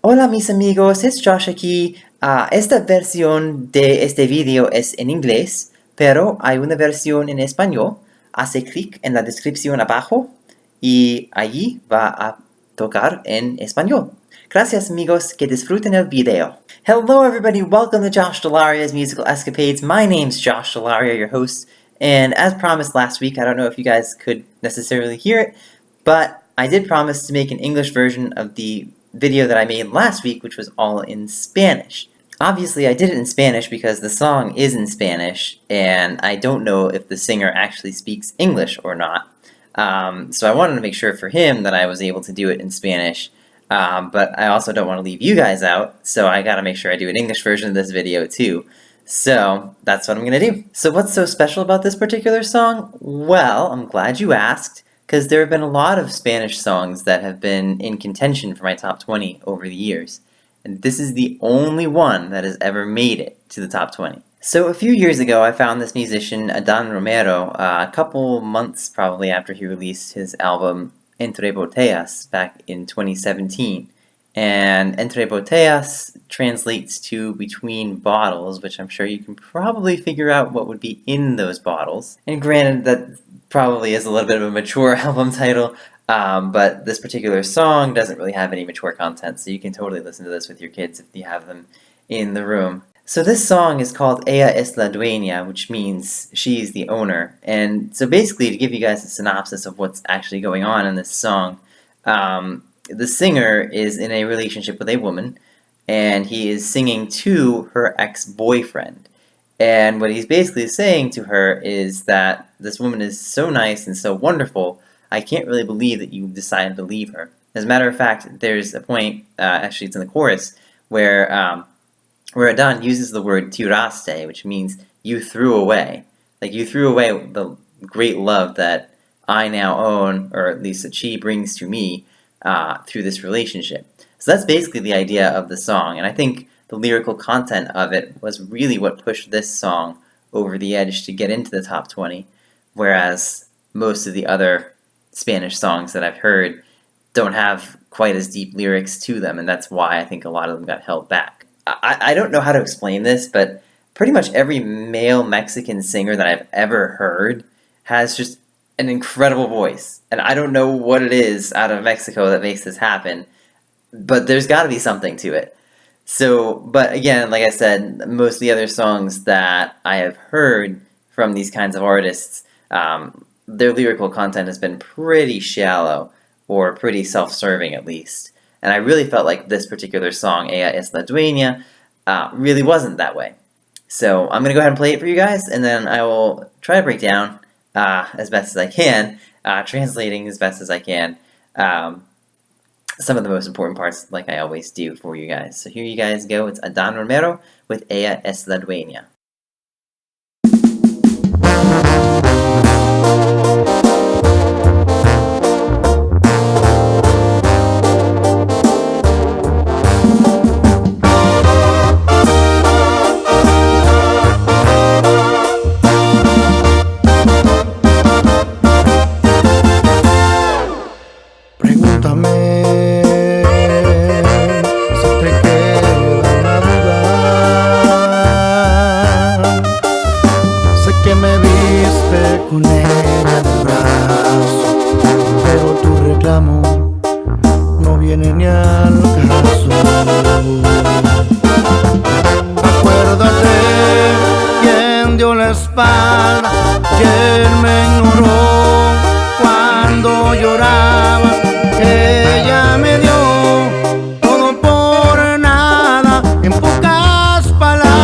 Hola mis amigos, es Josh aquí. Esta versión de este video es en inglés, pero hay una versión en español. Hace clic en la descripción abajo y allí va a tocar en español. Gracias amigos, que disfruten el video. Hello everybody, welcome to Josh Dell'Aria's Musical Escapades. My name's Josh Dell'Aria, your host, and as promised last week, I don't know if you guys could necessarily hear it, but I did promise to make an English version of the video that I made last week, which was all in Spanish. Obviously, I did it in Spanish because the song is in Spanish, and I don't know if the singer actually speaks English or not. So I wanted to make sure for him that I was able to do it in Spanish, but I also don't want to leave you guys out, so I gotta make sure I do an English version of this video too. So that's what I'm gonna do. So what's so special about this particular song? Well, I'm glad you asked, because there have been a lot of Spanish songs that have been in contention for my top 20 over the years. And this is the only one that has ever made it to the top 20. So a few years ago, I found this musician, Adan Romero, a couple months probably after he released his album Entre Botellas back in 2017. And Entre Botellas translates to between bottles, which I'm sure you can probably figure out what would be in those bottles. And granted, that probably is a little bit of a mature album title, but this particular song doesn't really have any mature content, so you can totally listen to this with your kids if you have them in the room. So this song is called Ella es la dueña, which means she's the owner. And so basically, to give you guys a synopsis of what's actually going on in this song, the singer is in a relationship with a woman, and he is singing to her ex-boyfriend. And what he's basically saying to her is that this woman is so nice and so wonderful, I can't really believe that you decided to leave her. As a matter of fact, there's a point, actually it's in the chorus, where Adan uses the word tiraste, which means you threw away. Like, you threw away the great love that I now own, or at least that she brings to me through this relationship. So that's basically the idea of the song, and I think the lyrical content of it was really what pushed this song over the edge to get into the top 20, whereas most of the other Spanish songs that I've heard don't have quite as deep lyrics to them, and that's why I think a lot of them got held back. I don't know how to explain this, but pretty much every male Mexican singer that I've ever heard has just an incredible voice, and I don't know what it is out of Mexico that makes this happen, but there's got to be something to it. So, but again, like I said, most of the other songs that I have heard from these kinds of artists, their lyrical content has been pretty shallow, or pretty self-serving at least. And I really felt like this particular song, Ella es la dueña, really wasn't that way. So I'm going to go ahead and play it for you guys, and then I will try to break down as best as I can, translating as best as I can, some of the most important parts, like I always do for you guys. So here you guys go. It's Adan Romero with Ella es la dueña. Con ella del brazo, pero tu reclamo no viene ni al caso. Acuérdate quién dio la espalda, quién me ignoró cuando lloraba. Ella me dio todo por nada, en pocas palabras.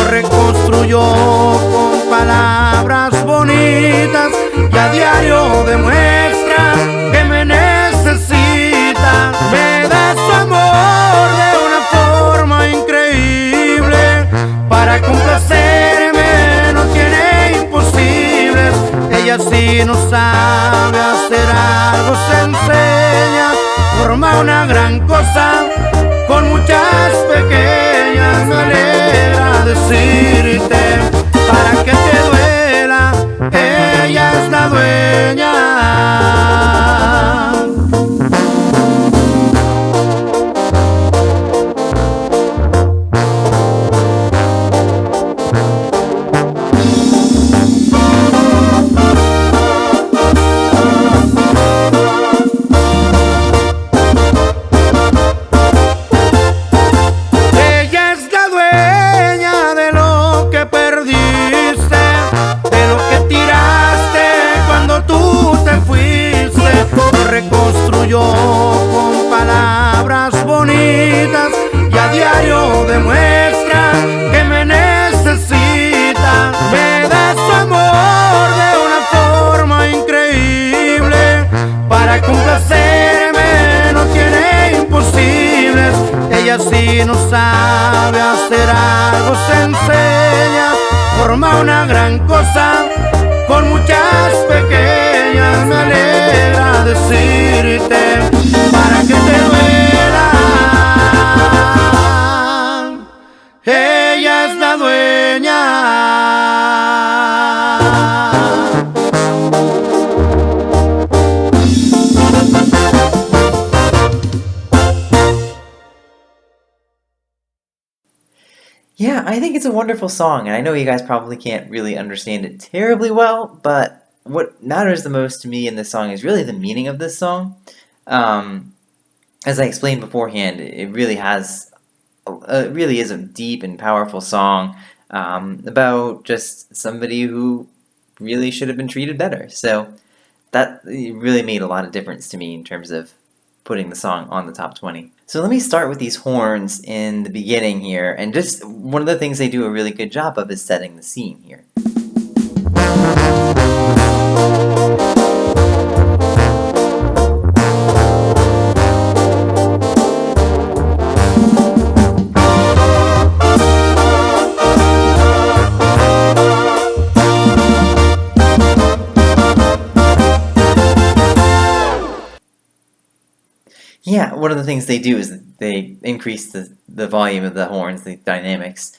Reconstruyó con palabras bonitas y a diario demuestra que me necesita. Me da su amor de una forma increíble, para complacerme no tiene imposibles. Ella sí no sabe hacer algo, se enseña, forma una gran cosa con muchas pequeñas. Me decirte, para que te duela, ella es la dueña. Ella es la dueña de lo que perdiste, de lo que tiraste cuando tú te fuiste. Lo reconstruyó con palabras bonitas y a diario demuestra que me necesita. Me da su amor de una forma increíble, para complacerme no tiene imposibles. Ella sí no sabe hacer algo, se enseña, forma una gran cosa con muchas pequeñas. Me alegra decirte, para que te duela, ella es la dueña. Yeah, I think it's a wonderful song, and I know you guys probably can't really understand it terribly well, but what matters the most to me in this song is really the meaning of this song. Um, as I explained beforehand, it really is a deep and powerful song about just somebody who really should have been treated better. So that really made a lot of difference to me in terms of putting the song on the top 20. So let me start with these horns in the beginning here, and just one of the things they do a really good job of is setting the scene here. Yeah, one of the things they do is they increase the volume of the horns, the dynamics,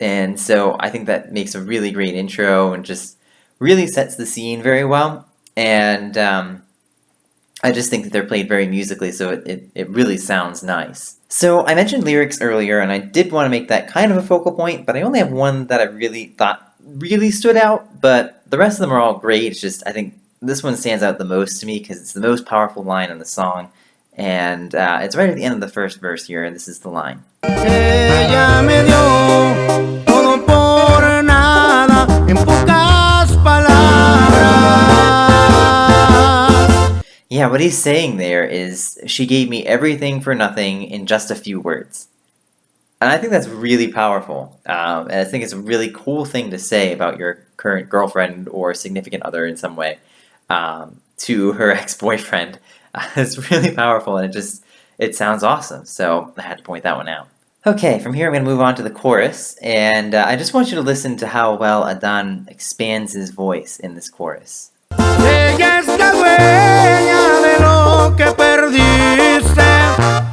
and so I think that makes a really great intro and just really sets the scene very well. And I just think that they're played very musically, so it really sounds nice. So I mentioned lyrics earlier, and I did want to make that kind of a focal point, but I only have one that I really thought really stood out, but the rest of them are all great. It's just I think this one stands out the most to me because it's the most powerful line in the song. And it's right at the end of the first verse here, and this is the line. Ella me dio todo por nada, en pocas palabras. Yeah, what he's saying there is, she gave me everything for nothing in just a few words. And I think that's really powerful. And I think it's a really cool thing to say about your current girlfriend or significant other in some way to her ex-boyfriend. It's really powerful, and it sounds awesome, so I had to point that one out. Okay, from here I'm going to move on to the chorus, and I just want you to listen to how well Adan expands his voice in this chorus. Ella es la dueña de lo que perdiste,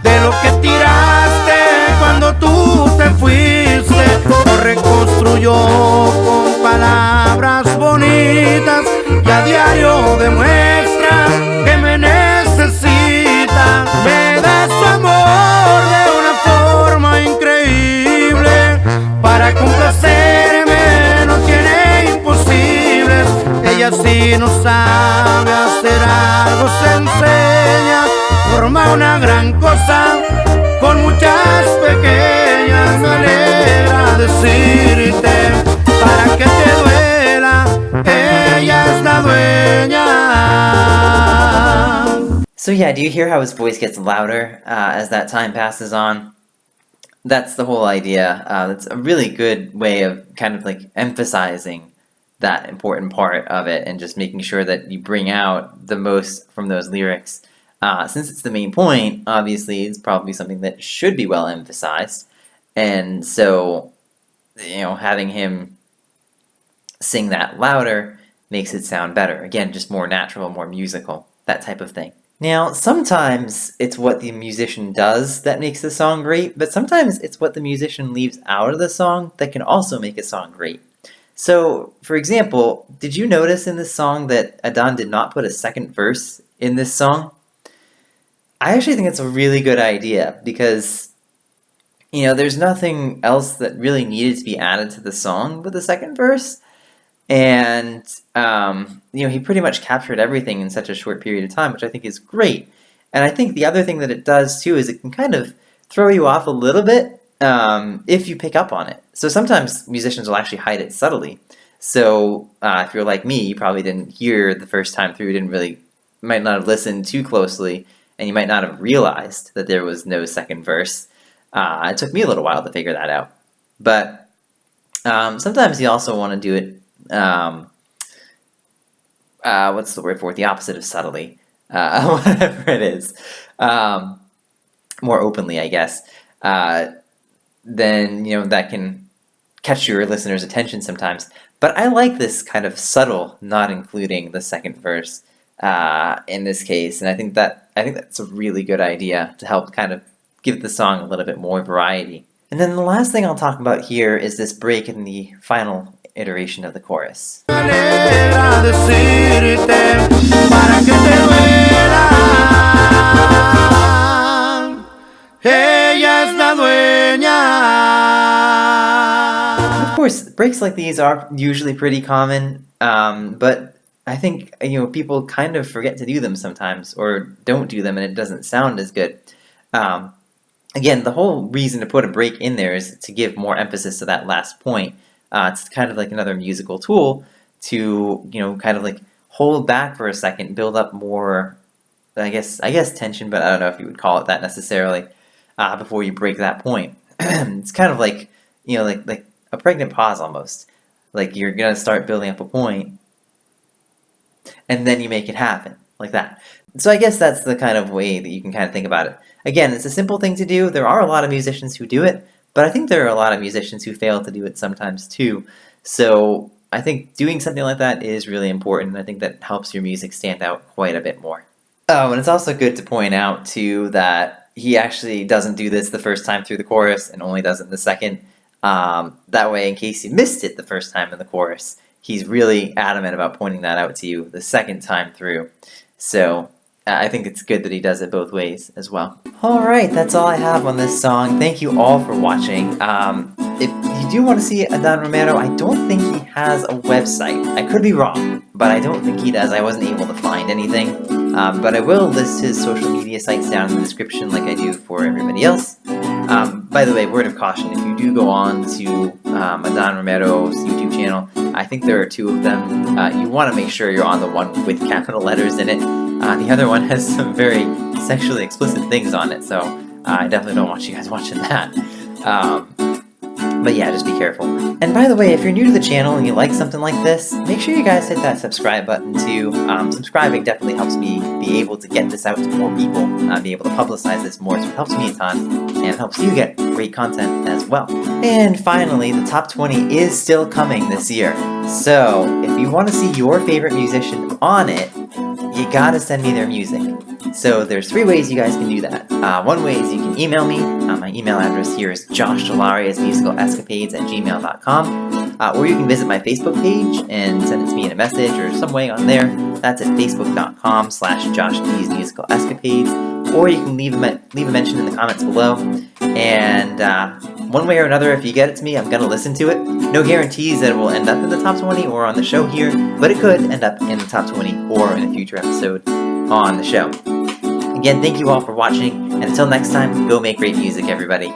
de lo que tiraste cuando tú te fuiste. Lo reconstruyó con palabras bonitas y a diario demuestra que me necesita. Me da su amor de una forma increíble, para complacerme no tiene imposibles. Ella sí no sabe hacer algo, se enseña, forma una gran cosa con muchas pequeñas. Me alegra decirte, para que te duela, ella es la dueña. So yeah, do you hear how his voice gets louder as that time passes on? That's the whole idea. It's a really good way of kind of like emphasizing that important part of it and just making sure that you bring out the most from those lyrics. Since it's the main point, obviously it's probably something that should be well emphasized. And so, having him sing that louder makes it sound better. Again, just more natural, more musical, that type of thing. Now, sometimes it's what the musician does that makes the song great, but sometimes it's what the musician leaves out of the song that can also make a song great. So, for example, did you notice in this song that Adan did not put a second verse in this song? I actually think it's a really good idea because, there's nothing else that really needed to be added to the song with the second verse. And, he pretty much captured everything in such a short period of time, which I think is great. And I think the other thing that it does too is it can kind of throw you off a little bit if you pick up on it. So sometimes musicians will actually hide it subtly. So if you're like me, you probably didn't hear the first time through, might not have listened too closely, and you might not have realized that there was no second verse. It took me a little while to figure that out. But sometimes you also want to do it what's the word for it? The opposite of subtly, whatever it is, more openly, I guess. Then that can catch your listener's attention sometimes. But I like this kind of subtle, not including the second verse in this case, and I think that's a really good idea to help kind of give the song a little bit more variety. And then the last thing I'll talk about here is this break in the final iteration of the chorus. Of course, breaks like these are usually pretty common, but I think people kind of forget to do them sometimes, or don't do them, and it doesn't sound as good. Again, the whole reason to put a break in there is to give more emphasis to that last point. It's kind of like another musical tool to, kind of like hold back for a second, build up more, I guess tension, but I don't know if you would call it that necessarily, before you break that point. It's kind of like, like a pregnant pause almost. Like you're going to start building up a point, and then you make it happen, like that. So I guess that's the kind of way that you can kind of think about it. Again, it's a simple thing to do. There are a lot of musicians who do it, but I think there are a lot of musicians who fail to do it sometimes too. So I think doing something like that is really important, and I think that helps your music stand out quite a bit more. Oh, and it's also good to point out too that he actually doesn't do this the first time through the chorus and only does it in the second. That way, in case you missed it the first time in the chorus, he's really adamant about pointing that out to you the second time through. So I think it's good that he does it both ways as well. Alright, that's all I have on this song. Thank you all for watching. If you do want to see Adan Romero, I don't think he has a website. I could be wrong, but I don't think he does. I wasn't able to find anything. But I will list his social media sites down in the description like I do for everybody else. By the way, word of caution, if you do go on to Adan Romero's YouTube channel, I think there are two of them. You want to make sure you're on the one with capital letters in it. The other one has some very sexually explicit things on it, so I definitely don't want you guys watching that. But yeah, just be careful. And by the way, if you're new to the channel and you like something like this, make sure you guys hit that subscribe button too. Subscribing definitely helps me be able to get this out to more people, be able to publicize this more, so it helps me a ton, and helps you get great content as well. And finally, the top 20 is still coming this year. So, if you want to see your favorite musician on it, you gotta send me their music. So there's 3 ways you guys can do that. One way is you can email me. My email address here is joshdelariasmusicalescapades@gmail.com. Or you can visit my Facebook page and send it to me in a message or some way on there. That's at facebook.com/JoshD'sMusicalEscapades. Or you can leave a mention in the comments below. And one way or another, if you get it to me, I'm going to listen to it. No guarantees that it will end up in the top 20 or on the show here, but it could end up in the top 20 or in a future episode on the show. Again, thank you all for watching, and until next time, go make great music, everybody.